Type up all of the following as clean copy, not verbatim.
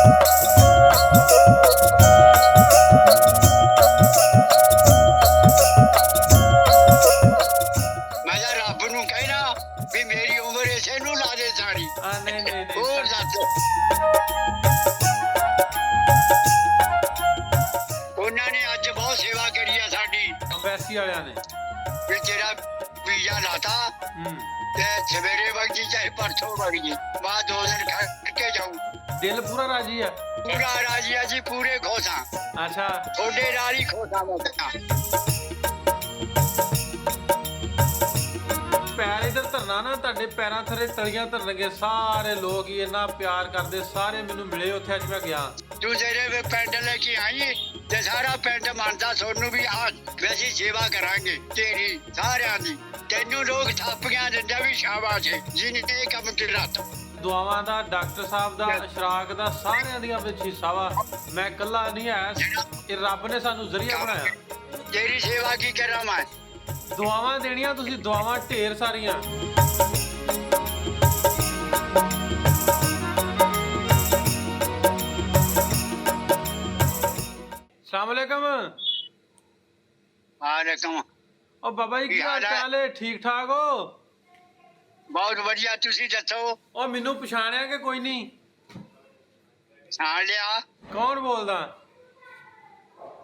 मैं तो रब नूं कहना भी मेरी उम्र इसे नूं ला दे साड़ी। नहीं नहीं नहीं होर दस ਉਹਨਾਂ ਨੇ ਅੱਜ ਬਹੁਤ ਸੇਵਾ ਕਰੀ ਆ ਸਾਡੀ ਅੰਬੈਸੀ ਵਾਲਿਆਂ ਨੇ। ਵੀ ਤੇਰਾ ਵੀਜ਼ਾ ਲਾਤਾ ਤੇ ਸਵੇਰੇ ਵਗਦੀ ਚਾਹੇ ਪਰਸੋਂ ਵਗਦੀ ਬਾਅਦ 2 ਦਿਨ ਖੜ ਕੇ ਜਾਊ। ਦਿਲ ਪੂਰਾ ਰਾਜੀ ਆ। ਪੂਰਾ ਰਾਜੀ ਆ ਜੀ ਪੂਰੇ ਖੋਸਾਂ ਅੱਛਾ ਤੁਹਾਡੇ ਨਾਲ ਹੀ ਖੋਸਾਂ ਮੁੱਕਾ। ਪੈਰ ਇਧਰ ਧਰਨਾ ਨਾ ਤੁਹਾਡੇ ਪੈਰਾਂ ਥੱਲੇ ਤਲੀਆਂ ਧਰਨਗੇ ਸਾਰੇ ਲੋਕ ਹੀ ਇੰਨਾ ਪਿਆਰ ਕਰਦੇ ਸਾਰੇ ਮੈਨੂੰ ਮਿਲੇ ਉੱਥੇ ਅੱਜ ਮੈਂ ਗਿਆ। ਤੂੰ ਤੇਰੇ ਵੀ ਪਿੰਡ ਲੈ ਕੇ ਆਈ ਤੇ ਸਾਰਾ ਪਿੰਡ ਮੰਨਦਾ ਸੋਨੂੰ ਵੀ ਆ ਵੈਸੀ ਸੇਵਾ ਕਰਾਂਗੇ ਤੇਰੀ ਸਾਰਿਆਂ ਦੀ। ਤੈਨੂੰ ਲੋਕ ਥਾਪੀਆਂ ਦਿੰਦੇ ਵੀ ਸ਼ਾਬਾਸ਼ ਜਿਹਨੇ ਇਹ ਕੰਮ ਕੀਤਾ। ਦੁਆਵਾਂ ਦਾ ਡਾਕਟਰ ਸਾਹਿਬ ਦਾ ਇਸ਼ਰਾਕ ਦਾ ਸਾਰਿਆਂ ਦੀਆਂ ਵਿੱਚ ਹਿੱਸਾ ਵਾ। ਮੈਂ ਇਕੱਲਾ ਨਹੀਂ ਆਇਆ, ਇਹ ਰੱਬ ਨੇ ਸਾਨੂੰ ਜ਼ਰੀਆ ਬਣਾਇਆ। ਤੇਰੀ ਸੇਵਾ ਕੀ ਕਰਾਂ ਮੈਂ। ਦੁਆਵਾਂ ਦੇਣੀਆਂ ਤੁਸੀਂ, ਦੁਆਵਾਂ ਢੇਰ ਸਾਰੀਆਂ। अस्सलाम वालेकुम। वालेकुम। ओ बाबा जी की हाल चाल है? ठीक ठाक हो? बहुत बढ़िया। तुसी दसो। ओ मैनू पछाणिया कि कोई नहीं? छाण लिया। कौन बोलदा?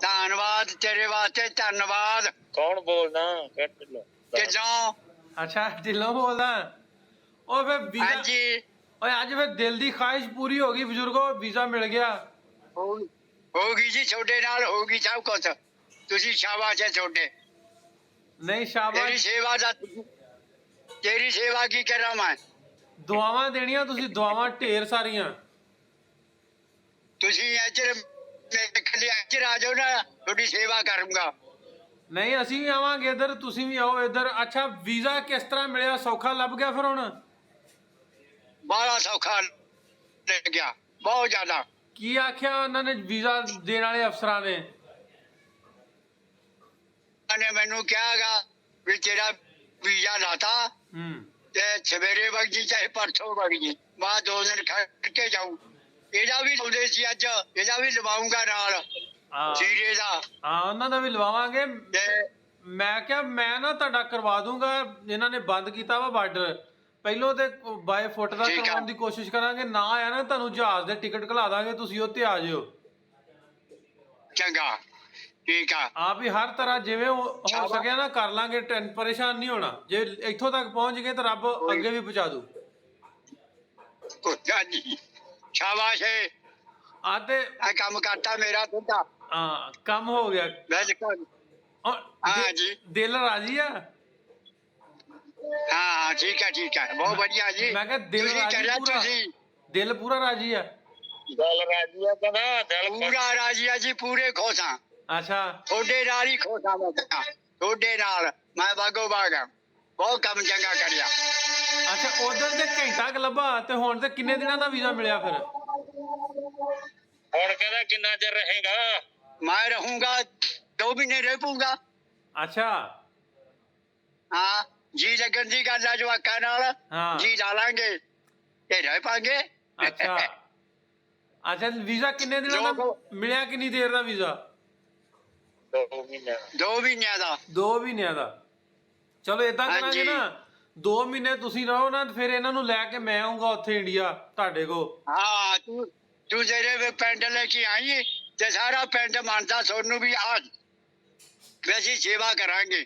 धन्नवाद तेरे वास्ते धन्नवाद। कौन बोलना? किलों? अच्छा ढिलों बोलदा। ओ फिर वीजा हाँ जी। ओए अज फिर दिल दी ख्वाहिश पूरी हो गई बुजुर्गो, वीजा मिल गया। होगी जी छोटे नाल होगी सब कुछ। तुसी शाबाश है छोटे। नहीं तेरी शाबाश। सेवा दा तेरी सेवा की करा मैं। दुआवां देनियां तुसी, दुआवां ढेर सारियां। तुसी इधर इधर आ जाओ ना थोड़ी सेवा करूंगा। नहीं असी भी आवांगे इधर, तुसी भी आओ इधर। अच्छा वीजा किस तरह मिलिया? सौखा लभ गया फिर हुण? बड़ा सौखा लग गया बहुत ज्यादा। की आख्या उन्होंने वीजा देने वाले अफसरां ने? ने मैनू कहा भी तेरा वीजा लाता ते सवेरे वगदी चाहे परसों वगदी बाਅਦ 2 दिन खड़ के जाऊं। ਇਹਦਾ ਵੀ ਲਾਉਂਦੇ ਸੀ ਅੱਜ, ਇਹਦਾ ਵੀ ਲਵਾਉਂਗਾ ਨਾਲ ਸੀਰੇ ਦਾ। ਹਾਂ ਉਹਨਾਂ ਦਾ ਵੀ ਲਵਾਵਾਂਗੇ। ਤੇ ਮੈਂ ਕਿਹਾ ਮੈਂ ਨਾ ਤੁਹਾਡਾ ਕਰਵਾ ਦੂੰਗਾ। ਇਹਨਾਂ ਨੇ ਬੰਦ ਕੀਤਾ ਵਾ ਬਾਰਡਰ। ਪਹਿਲੋਂ ਤੇ ਬਾਏ ਫੁੱਟ ਦਾ ਕਰਵਾਉਣ ਦੀ ਕੋਸ਼ਿਸ਼ ਕਰਾਂਗੇ, ਨਾ ਆਇਆ ਨਾ ਤੁਹਾਨੂੰ ਜਹਾਜ਼ ਦੇ ਟਿਕਟ ਘਲਾ ਦਾਂਗੇ, ਤੁਸੀਂ ਉੱਤੇ ਆ ਜਿਓ। ਚੰਗਾ ਠੀਕ ਆ। ਆਪ ਹੀ ਹਰ ਤਰ੍ਹਾਂ ਜਿਵੇਂ ਹੋ ਸਕਿਆ ਨਾ ਕਰ ਲਾਂਗੇ, ਪਰੇਸ਼ਾਨ ਨਹੀਂ ਹੋਣਾ। ਜੇ ਇੱਥੋਂ ਤੱਕ ਪਹੁੰਚ ਗਏ ਤਾਂ ਰੱਬ ਅੱਗੇ ਵੀ ਪਹੁੰਚਾ ਦੂ। ਜੀ ਸ਼ਾਬਾਸ਼ ਹੈ। ਆ ਤੇ ਇਹ ਕੰਮ ਕਰਤਾ ਮੇਰਾ ਬੁੱਢਾ। ਹਾਂ ਕੰਮ ਹੋ ਗਿਆ। ਬਿਲਕੁਲ। हाँ जी। ਦਿਲ ਰਾਜੀ ਆ? हाँ ठीक है बहुत बढ़िया जी। मैं क्या दिल राजी पूरा? दिल पूरा राजी है? दिल राजी है कहना, दिल पूरा राजी है जी पूरे खोसा। अच्छा थोड़े नाल ही खोसा मैं थोड़े नाल मैं बागो बाग बहुत कम चंगा करिया। अच्छा उधर ते घंटा क लभा ते हुण ते किन्ने दिनां दा वीजा मिलिया फिर? हुण कहदा किन्ना चिर रहेगा? मैं रहूंगा 2 महीने रह पाऊंगा। अच्छा हाँ जी लगन दी गल है जवाकां नाल। हाँ। जी ला लांगे ते रह पांगे। अच्छा अच्छा वीजा किन्ने दिनां दा मिलिया? किन्नी देर दा वीजा? 2 महीने। 2 महीनਿਆਂ ਦਾ। 2 ਮਹੀਨਿਆਂ ਦਾ। ਚਲੋ ਇਦਾਂ ਕਰਾਂਗੇ ਨਾ 2 ਮਹੀਨੇ ਤੁਸੀਂ ਰਹੋ ਨਾ, ਫਿਰ ਇਹਨਾਂ ਨੂੰ ਲੈ ਕੇ ਮੈਂ ਆਉਂਗਾ ਉੱਥੇ ਇੰਡੀਆ ਤੁਹਾਡੇ ਕੋ। ਹਾਂ ਤੂੰ ਤੇਰੇ ਵੀ ਪਿੰਡ ਲੈ ਕੇ ਆਈ ਤੇ ਸਾਰਾ ਪਿੰਡ ਮੰਨਦਾ ਸੋਨੂੰ ਵੀ ਆ ਵੈਸੀ ਸੇਵਾ ਕਰਾਂਗੇ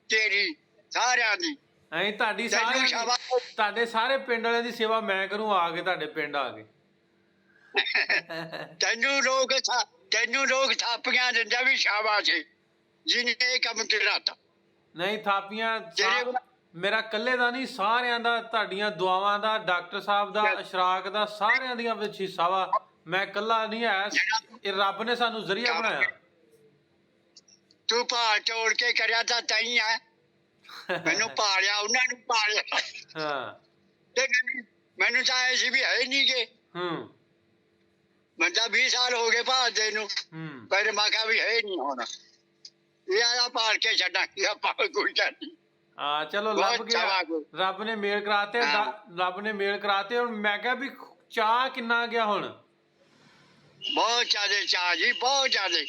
ਤੇਰੀ ਸਾਰਿਆਂ ਦੀ। ਐਂ ਤੁਹਾਡੇ ਸਾਰੇ ਪਿੰਡ ਵਾਲਿਆਂ ਦੀ ਸੇਵਾ ਮੈਂ ਕਰੂੰ ਆ ਕੇ ਤੁਹਾਡੇ ਪਿੰਡ ਆ ਕੇ। ਤੈਨੂੰ ਲੋਕ ਥਾਪੀਆਂ ਦਿੰਦੇ ਵੀ ਸ਼ਾਬਾਸ਼ ਜਿਹਨੇ ਇਹ ਕੰਮ ਕੀਤਾ। ਨਹੀਂ ਥਾਪੀਆਂ ਮੇਰਾ ਇਕੱਲੇ ਦਾ ਨਹੀਂ, ਸਾਰਿਆਂ ਦਾ, ਤੁਹਾਡੀਆਂ ਦੁਆਵਾਂ ਦਾ, ਡਾਕਟਰ ਸਾਹਿਬ ਦਾ, ਇਸ਼ਰਾਕ ਦਾ, ਸਾਰਿਆਂ ਦੀਆਂ ਵਿੱਚ ਹਿੱਸਾ ਵਾ। ਮੈਂ ਇਕੱਲਾ ਨਹੀਂ ਆਇਆ, ਇਹ ਰੱਬ ਨੇ ਸਾਨੂੰ ਜ਼ਰੀਆ ਬਣਾਇਆ। ਤੂੰ ਭਾਲ ਤੋੜ ਕੇ ਕਰਿਆ ਤਾਂ ਤਈ ਆ। ਮੈਨੂੰ ਪਾਲਿਆ ਉਹਨਾਂ ਨੂੰ ਪਾਲਿਆ। ਹਾਂ ਤੇ ਮੈਨੂੰ ਤਾਂ ਐ ਸੀ ਵੀ ਹੈ ਨਹੀਂ ਗੇ। ਮੈਨੂੰ ਤਾਂ 20 ਸਾਲ ਹੋ ਗਏ ਭਾਲਦੇ ਨੂੰ। ਪਰ ਮੈਂ ਕਿਹਾ ਵੀ ਹੈ ਨਹੀਂ ਹੁਣ ਇਹ ਆ ਪਾਲ ਕੇ ਛੱਡਾਂਗੇ ਆਪਾਂ ਕੋਈ ਗੱਲ ਨਹੀਂ। ਹਾਂ ਚਲੋ ਲੱਭ ਗਿਆ, ਰੱਬ ਨੇ ਮੇਲ ਕਰਾਤੇ। ਰੱਬ ਨੇ ਮੇਲ ਕਰਾਤੇ। ਹੁਣ ਮੈਂ ਕਿਹਾ ਵੀ ਚਾਹ ਕਿੰਨਾ ਗਿਆ ਹੁਣ? ਬਹੁਤ ਜ਼ਿਆਦਾ ਚਾਹ ਜੀ, ਬਹੁਤ ਜ਼ਿਆਦਾ।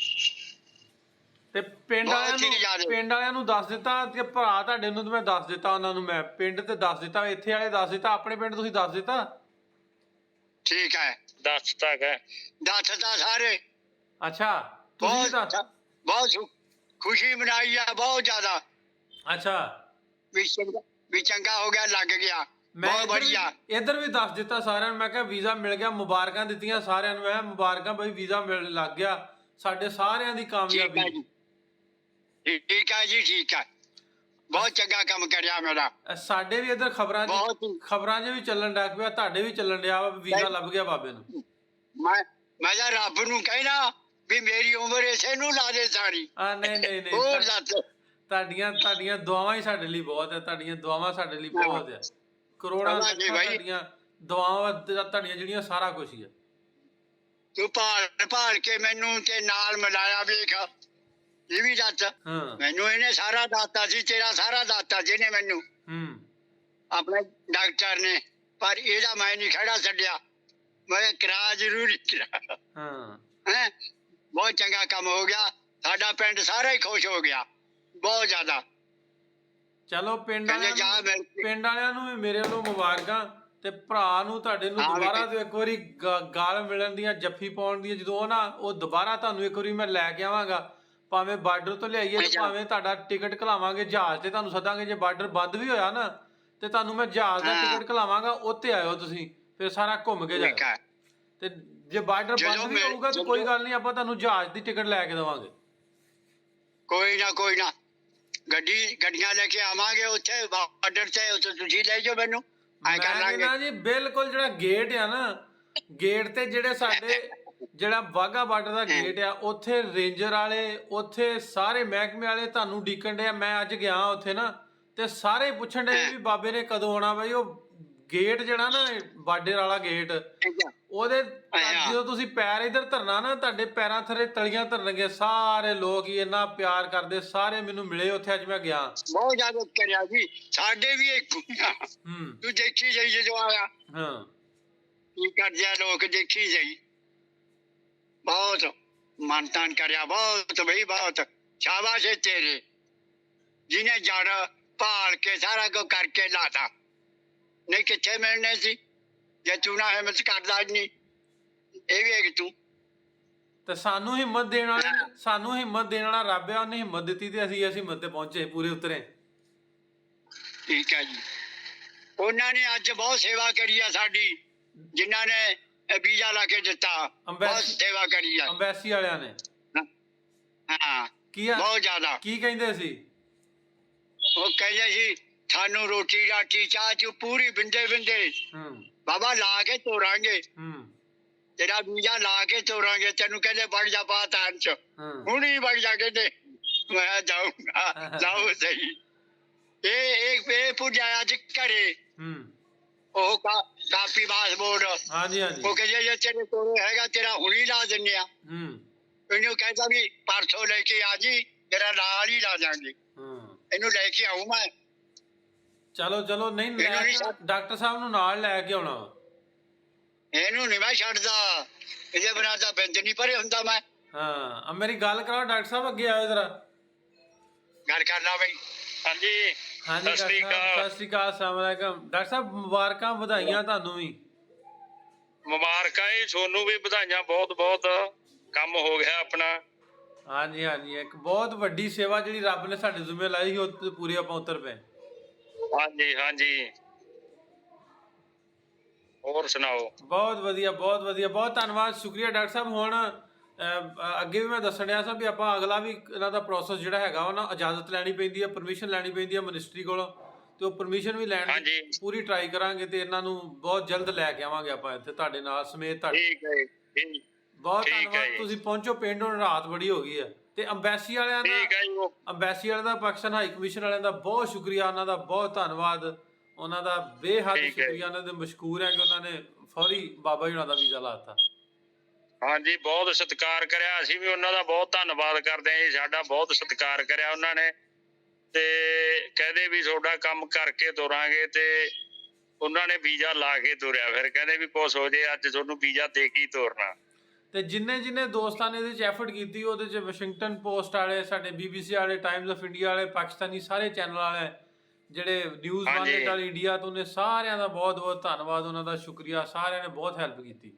ਤੇ ਪਿੰਡ ਬਹੁਤ ਵਾਲਿਆਂ ਹੀ ਜ਼ਿਆਦੇ। ਨੂੰ ਦੱਸ ਦਿੱਤਾ ਤੇ ਭਰਾ ਤੁਹਾਡੇ ਨੂੰ ਤੇ ਮੈਂ ਦੱਸ ਦਿੱਤਾ, ਉਹਨਾਂ ਨੂੰ ਮੈਂ ਪਿੰਡ ਤੇ ਦੱਸ ਦਿੱਤਾ, ਇੱਥੇ ਵਾਲੇ ਦੱਸ ਦਿੱਤਾ, ਆਪਣੇ ਪਿੰਡ ਤੁਸੀਂ ਦੱਸ ਦਿੱਤਾ? ਠੀਕ ਹੈ, ਦੱਸ ਤੱਕ ਹੈ। ਦੱਸਦਾ ਸਾਰੇ। ਅੱਛਾ ਤੁਸੀਂ ਵੀ ਦੱਸ। ਬਹੁਤ ਖੁਸ਼ੀ ਮਨਾਈ ਆ, ਬਹੁਤ ਜ਼ਿਆਦਾ। ਅੱਛਾ ਵੀ ਚੰਗਾ ਹੋ ਗਿਆ, ਲੱਗ ਗਿਆ, ਮੈਂ ਬਹੁਤ ਵਧੀਆ। ਇੱਧਰ ਵੀ ਦੱਸ ਦਿੱਤਾ ਸਾਰਿਆਂ ਨੂੰ, ਮੈਂ ਕਿਹਾ ਵੀਜ਼ਾ ਮਿਲ ਗਿਆ, ਮੁਬਾਰਕਾਂ ਦਿੱਤੀਆਂ ਸਾਰਿਆਂ ਨੂੰ, ਮੈਂ ਮੁਬਾਰਕਾਂ ਬਈ ਵੀਜ਼ਾ ਮਿਲ ਲੱਗ ਗਿਆ, ਸਾਡੇ ਸਾਰਿਆਂ ਦੀ ਠੀਕ ਕਾਮਯਾਬੀ। ਹੈ ਜੀ, ਠੀਕ ਹੈ ਜੀ, ਠੀਕ ਹੈ। ਬਹੁਤ ਚੰਗਾ ਕੰਮ ਕਰਿਆ ਮੇਰਾ। ਸਾਡੇ ਵੀ ਇੱਧਰ ਖਬਰਾਂ 'ਚ ਵੀ ਚੱਲਣ ਲੱਗ ਪਿਆ, ਤੁਹਾਡੇ ਵੀ ਚੱਲਣ ਡਿਆ ਵਾ, ਵੀਜ਼ਾ ਲੱਭ ਗਿਆ ਬਾਬੇ ਨੂੰ। ਮੈਂ ਤਾਂ ਰੱਬ ਨੂੰ ਕਹਿਣਾ ਵੀ ਮੇਰੀ ਉਮਰ ਇਸੇ ਨੂੰ ਲਾ ਦੇ ਸਾਰੀ। ਨਹੀਂ ਹੋਰ ਦੱਸ। ਤੁਹਾਡੀਆਂ ਦੁਆਵਾਂ ਹੀ ਸਾਡੇ ਲਈ ਬਹੁਤ ਹੈ, ਤੁਹਾਡੀਆਂ ਦੁਆਵਾਂ ਸਾਡੇ ਲਈ ਬਹੁਤ ਹੈ। ਕਰੋੜਾਂ ਤੁਹਾਡੀਆਂ ਦੁਆਵਾਂ ਤੁਹਾਡੀਆਂ ਜਿਹੜੀਆਂ ਸਾਰਾ ਕੁਝ ਹੀ ਹੈ। ਤੂੰ ਭਾਲ ਕੇ ਮੈਨੂੰ ਤੇ ਨਾਲ ਮਿਲਾਇਆ, ਵੇਖ ਇਹ ਵੀ ਦੱਸ। ਮੈਨੂੰ ਇਹਨੇ ਸਾਰਾ ਦੱਸਤਾ ਸੀ, ਤੇਰਾ ਸਾਰਾ ਦੱਸਤਾ ਜਿਹਨੇ ਮੈਨੂੰ, ਆਪਣੇ ਡਾਕਟਰ ਨੇ। ਪਰ ਇਹਦਾ ਮੈਂ ਨਹੀਂ ਖੜਾ ਛੱਡਿਆ, ਮੈਂ ਕਰਾ ਜ਼ਰੂਰ ਕਰਾ। ਹੈ ਬਹੁਤ ਚੰਗਾ ਕੰਮ ਹੋ ਗਿਆ, ਸਾਡਾ ਪਿੰਡ ਸਾਰਾ ਹੀ ਖੁਸ਼ ਹੋ ਗਿਆ, ਬਹੁਤ ਜ਼ਿਆਦਾ। ਚਲੋ ਪਿੰਡ ਵਾਲਿਆਂ ਨੂੰ ਵੀ ਮੇਰੇ ਵੱਲੋਂ ਮੁਬਾਰਕਾਂ, ਤੇ ਭਰਾ ਨੂੰ ਤੁਹਾਡੇ ਨੂੰ ਦੁਬਾਰਾ ਤੋਂ ਇੱਕ ਵਾਰੀ ਗਾਲ ਮਿਲਣ ਦੀਆਂ, ਜੱਫੀ ਪਾਉਣ ਦੀਆਂ, ਜਦੋਂ ਨਾ ਉਹ ਦੁਬਾਰਾ ਤੁਹਾਨੂੰ ਇੱਕ ਵਾਰੀ ਮੈਂ ਲੈ ਕੇ ਆਵਾਂਗਾ, ਭਾਵੇਂ ਬਾਰਡਰ ਤੋਂ ਲਿਆਈਏ ਤੇ ਭਾਵੇਂ ਤੁਹਾਡਾ ਟਿਕਟ ਘਲਾਵਾਂਗੇ, ਜਹਾਜ਼ ਤੇ ਤੁਹਾਨੂੰ ਸੱਦਾਂਗੇ। ਜੇ ਬਾਰਡਰ ਬੰਦ ਵੀ ਹੋਇਆ ਨਾ ਤੇ ਤੁਹਾਨੂੰ ਮੈਂ ਜਹਾਜ਼ ਦਾ ਟਿਕਟ ਘਲਾਵਾਂਗਾ, ਉੱਥੇ ਆਇਓ ਤੁਸੀਂ, ਫਿਰ ਸਾਰਾ ਘੁੰਮ ਕੇ ਜਾਓ। ਤੇ ਜੇ ਬਾਰਡਰ ਬੰਦ ਵੀ ਹੋਊਗਾ ਤਾਂ ਕੋਈ ਗੱਲ ਨਹੀਂ, ਆਪਾਂ ਤੁਹਾਨੂੰ ਜਹਾਜ਼ ਦੀ ਟਿਕਟ ਲੈ ਕੇ ਦੇਵਾਂਗੇ। ਕੋਈ ਨਾ ਗੱਡੀਆਂ ਲੈ ਕੇ ਆਵਾਂਗੇ, ਉੱਥੇ ਬਾਰਡਰ ਤੇ ਤੁਸੀਂ ਲੈ ਜਾਓ ਮੈਨੂੰ, ਐ ਕਰ ਲਾਂਗੇ ਨਾ ਜੀ। ਬਿਲਕੁਲ ਜਿਹੜਾ ਗੇਟ ਆ ਨਾ, ਗੇਟ ਤੇ ਜਿਹੜੇ ਸਾਡੇ ਜਿਹੜਾ ਵਾਘਾ ਬਾਰਡਰ ਦਾ ਗੇਟ ਆ, ਉੱਥੇ ਰੇਂਜਰ ਵਾਲੇ, ਉੱਥੇ ਸਾਰੇ ਮਹਿਕਮੇ ਵਾਲੇ ਤੁਹਾਨੂੰ ਡੀਕਣ ਡਿਆ। ਮੈਂ ਅੱਜ ਗਿਆ ਉੱਥੇ ਨਾ, ਤੇ ਸਾਰੇ ਪੁੱਛਣ ਡੇ ਵੀ ਬਾਬੇ ਨੇ ਕਦੋਂ ਆਉਣਾ। ਬਈ ਉਹ ਗੇਟ ਜਿਹੜਾ ਨਾ, ਬਾਰਡਰ ਵਾਲਾ ਗੇਟ, ਉਹਦੇ ਜਦੋਂ ਤੁਸੀਂ ਪੈਰ ਇੱਧਰ ਧਰਨਾ ਨਾ, ਤੁਹਾਡੇ ਪੈਰਾਂ ਥੱਲੇ ਤਲੀਆਂ ਧਰਨਗੇ। ਸਾਰੇ ਲੋਕ ਹੀ ਇੰਨਾ ਪਿਆਰ ਕਰਦੇ, ਸਾਰੇ ਮੈਨੂੰ ਮਿਲੇ ਉੱਥੇ ਅੱਜ ਮੈਂ ਗਿਆ। ਬਹੁਤ ਜ਼ਿਆਦਾ ਕਰਿਆ ਜੀ, ਸਾਡੇ ਵੀ ਇੱਕ ਤੂੰ ਦੇਖੀ ਜਾਈ ਜਦੋਂ ਆਇਆ। ਕੀ ਕਰਦੇ ਆ ਲੋਕ, ਦੇਖੀ ਜਾਈ। ਬਹੁਤ ਮਨ ਤਾਨ ਕਰਿਆ, ਬਹੁਤ ਬਈ ਬਹੁਤ। ਸ਼ਾਬਾਸ਼ ਏ ਤੇਰੇ, ਜਿਹਨੇ ਜੜ ਭਾਲ ਕੇ ਸਾਰਾ ਕੁਝ ਕਰਕੇ ਲਾਤਾ। ਨਹੀਂ ਕਿੱਥੇ ਮਿਲਣੇ ਸੀ ਜੇ ਤੂੰ ਨਾ ਹਿੰਮਤ ਕਰਦਾ ਨਹੀਂ। ਇਹ ਵੇਖ ਤੂੰ, ਤੇ ਸਾਨੂੰ ਹਿੰਮਤ ਦੇਣ ਵਾਲਾ ਰੱਬ ਆ, ਉਹਨੇ ਹਿੰਮਤ ਦਿੱਤੀ ਤੇ ਅਸੀਂ ਹਿੰਮਤ ਤੇ ਪਹੁੰਚੇ, ਪੂਰੇ ਉਤਰੇ। ਠੀਕ ਹੈ ਜੀ। ਉਹਨਾਂ ਨੇ ਅੱਜ ਬਹੁਤ ਸੇਵਾ ਕਰੀ ਆ ਸਾਡੀ, ਜਿਨ੍ਹਾਂ ਨੇ ਵੀਜ਼ਾ ਲਾ ਕੇ ਦਿੱਤਾ, ਬਹੁਤ ਸੇਵਾ ਕਰੀ ਆ ਅੰਬੈਸੀ ਵਾਲਿਆਂ ਨੇ। ਹਾਂ ਬਹੁਤ ਜ਼ਿਆਦਾ। ਕੀ ਕਹਿੰਦੇ ਸੀ ਉਹ? ਕਹਿੰਦੇ ਸੀ ਸਾਨੂੰ ਰੋਟੀ ਰਾਟੀ ਚਾਹ ਚੂ ਪੂਰੀ ਬਿੰਦੇ ਬਾਬਾ ਲਾ ਕੇ ਤੋਰਾਂਗੇ, ਤੇਰਾ ਵੀਜ਼ਾ ਲਾ ਕੇ ਤੋਰਾਂਗੇ। ਤੈਨੂੰ ਕਹਿੰਦੇ ਵੜ ਜਾ ਪਾਕਿਸਤਾਨ ਚ, ਹੁਣ ਹੀ ਵੜ ਜਾ। ਕਹਿੰਦੇ ਮੈਂ ਜਾਊਂਗਾ, ਜਾਓ ਸਹੀ। ਇਹ ਪੁੱਜਾ ਅੱਜ ਘਰੇ, ਉਹ ਕਾਪੀ ਪਾਸਪੋਰਟ, ਉਹ ਕਹਿੰਦੇ ਜੇ ਤੇਰੇ ਕੋਲ ਹੈਗਾ ਤੇਰਾ ਹੁਣੀ ਲਾ ਦਿੰਦੇ ਆ। ਇਹਨੂੰ ਕਹਿੰਦਾ ਵੀ ਪਰਸੋਂ ਲੈ ਕੇ ਆ ਜੀ, ਤੇਰਾ ਨਾਲ ਹੀ ਲਾ ਜਾਵਾਂਗੇ। ਇਹਨੂੰ ਲੈ ਕੇ ਆਊਂ ਮੈਂ। ਚਲੋ ਨਹੀਂ, ਡਾਕਟਰ ਸਾਹਿਬ ਨੂੰ ਨਾਲ ਲੈ ਕੇ ਆਉਣਾ। ਇਹਨੂੰ ਨਹੀਂ ਮੈਂ ਛੱਡਦਾ, ਇਹਦੇ ਬਿਨਾਂ ਤਾਂ ਬਿੰਦ ਨਹੀਂ ਭਰੇ ਹੁੰਦਾ ਮੈਂ। ਮੇਰੀ ਗੱਲ ਕਰਾਓ ਡਾਕਟਰ ਸਾਹਿਬ, ਅੱਗੇ ਆਇਓ ਜਰਾ, ਗੱਲ ਕਰ ਲਾ ਬਈ। ਹਾਂਜੀ ਸਤਿ ਸ਼੍ਰੀ ਅਕਾਲ, ਅਸਲਾਮ ਵਾਲੇਕਮ। ਡਾਕਟਰ ਸਾਹਿਬ ਮੁਬਾਰਕਾਂ, ਵਧਾਈਆਂ ਤੁਹਾਨੂੰ ਵੀ। ਮੁਬਾਰਕਾਂ ਜੀ, ਤੁਹਾਨੂੰ ਵੀ ਵਧਾਈਆਂ, ਬਹੁਤ ਬਹੁਤ ਕੰਮ ਹੋ ਗਿਆ ਆਪਣਾ। ਹਾਂਜੀ ਇੱਕ ਬਹੁਤ ਵੱਡੀ ਸੇਵਾ ਜਿਹੜੀ ਰੱਬ ਨੇ ਸਾਡੇ ਜ਼ਿੰਮੇ ਲਾਈ ਸੀ, ਉਹ ਪੂਰੀ ਆਪਾਂ ਉਤਰ ਪਏ। ਹਾਂਜੀ ਹੋਰ ਸੁਣਾਓ? ਬਹੁਤ ਵਧੀਆ, ਬਹੁਤ ਧੰਨਵਾਦ, ਸ਼ੁਕਰੀਆ ਡਾਕਟਰ ਸਾਹਿਬ। ਹੁਣ ਅੱਗੇ ਵੀ ਮੈਂ ਦੱਸਣ ਡਿਆ ਸਾਂ ਵੀ ਆਪਾਂ ਅਗਲਾ ਵੀ ਇਹਨਾਂ ਦਾ ਪ੍ਰੋਸੈਸ ਜਿਹੜਾ ਹੈਗਾ ਉਹ ਨਾ, ਇਜਾਜ਼ਤ ਲੈਣੀ ਪੈਂਦੀ ਹੈ, ਪਰਮਿਸ਼ਨ ਲੈਣੀ ਪੈਂਦੀ ਹੈ ਮਿਨਿਸਟਰੀ ਕੋਲੋਂ, ਤੇ ਉਹ ਪਰਮਿਸ਼ਨ ਵੀ ਲੈਣ ਦੀ ਪੂਰੀ ਟਰਾਈ ਕਰਾਂਗੇ, ਤੇ ਇਹਨਾਂ ਨੂੰ ਬਹੁਤ ਜਲਦ ਲੈ ਕੇ ਆਵਾਂਗੇ ਆਪਾਂ ਇੱਥੇ ਤੁਹਾਡੇ ਨਾਲ ਸਮੇਤ। ਤੁਹਾਡੇ ਬਹੁਤ ਧੰਨਵਾਦ, ਤੁਸੀਂ ਪਹੁੰਚੋ ਪਿੰਡ। ਹੁਣ ਰਾਤ ਬੜੀ ਹੋ ਗਈ ਹੈ। ਤੇ ਅੰਬੈਸੀ ਵਾਲਿਆਂ ਦਾ ਪਾਕਿਸਤਾਨ ਹਾਈ ਕਮਿਸ਼ਨ ਵਾਲਿਆਂ ਦਾ ਬਹੁਤ ਸ਼ੁਕਰੀਆ, ਉਹਨਾਂ ਦਾ ਬਹੁਤ ਧੰਨਵਾਦ, ਉਹਨਾਂ ਦਾ ਬੇਹੱਦ ਸ਼ੁਕਰੀਆ। ਉਹਨਾਂ ਦੇ ਮਸ਼ਕੂਰ ਹੈ ਕਿ ਉਹਨਾਂ ਨੇ ਫੌਰੀ ਬਾਬਾ ਜੀ ਉਹਨਾਂ ਦਾ ਵੀਜ਼ਾ ਲਾਤਾ। ਹਾਂਜੀ ਬਹੁਤ ਸਤਿਕਾਰ ਕਰਿਆ, ਅਸੀਂ ਵੀ ਉਹਨਾਂ ਦਾ ਬਹੁਤ ਧੰਨਵਾਦ ਕਰਦੇ ਹਾਂ ਜੀ। ਸਾਡਾ ਬਹੁਤ ਸਤਿਕਾਰ ਕਰਿਆ ਉਹਨਾਂ ਨੇ, ਤੇ ਕਹਿੰਦੇ ਵੀ ਤੁਹਾਡਾ ਕੰਮ ਕਰਕੇ ਤੋਰਾਂਗੇ, ਤੇ ਉਹਨਾਂ ਨੇ ਵੀਜ਼ਾ ਲਾ ਕੇ ਤੋਰਿਆ। ਫਿਰ ਕਹਿੰਦੇ ਵੀ ਕੁਛ ਹੋ ਜੇ, ਅੱਜ ਤੁਹਾਨੂੰ ਵੀਜ਼ਾ ਦੇ ਕੇ ਹੀ ਤੋਰਨਾ। ਤੇ ਜਿੰਨੇ ਦੋਸਤਾਂ ਨੇ ਇਹਦੇ 'ਚ ਐਫਰਟ ਕੀਤੀ ਉਹਦੇ 'ਚ ਵਾਸ਼ਿੰਗਟਨ ਪੋਸਟ ਵਾਲੇ, ਸਾਡੇ BBC ਵਾਲੇ, ਟਾਈਮਜ਼ ਆਫ ਇੰਡੀਆ ਵਾਲੇ, ਪਾਕਿਸਤਾਨੀ ਸਾਰੇ ਚੈਨਲ ਵਾਲੇ, ਜਿਹੜੇ ਨਿਊਜ਼ 1 ਵਾਲੇ ਇੰਡੀਆ ਤੋਂ ਨੇ, ਸਾਰਿਆਂ ਦਾ ਬਹੁਤ ਬਹੁਤ ਧੰਨਵਾਦ, ਉਹਨਾਂ ਦਾ ਸ਼ੁਕਰੀਆ, ਸਾਰਿਆਂ ਨੇ ਬਹੁਤ ਹੈਲਪ ਕੀਤੀ।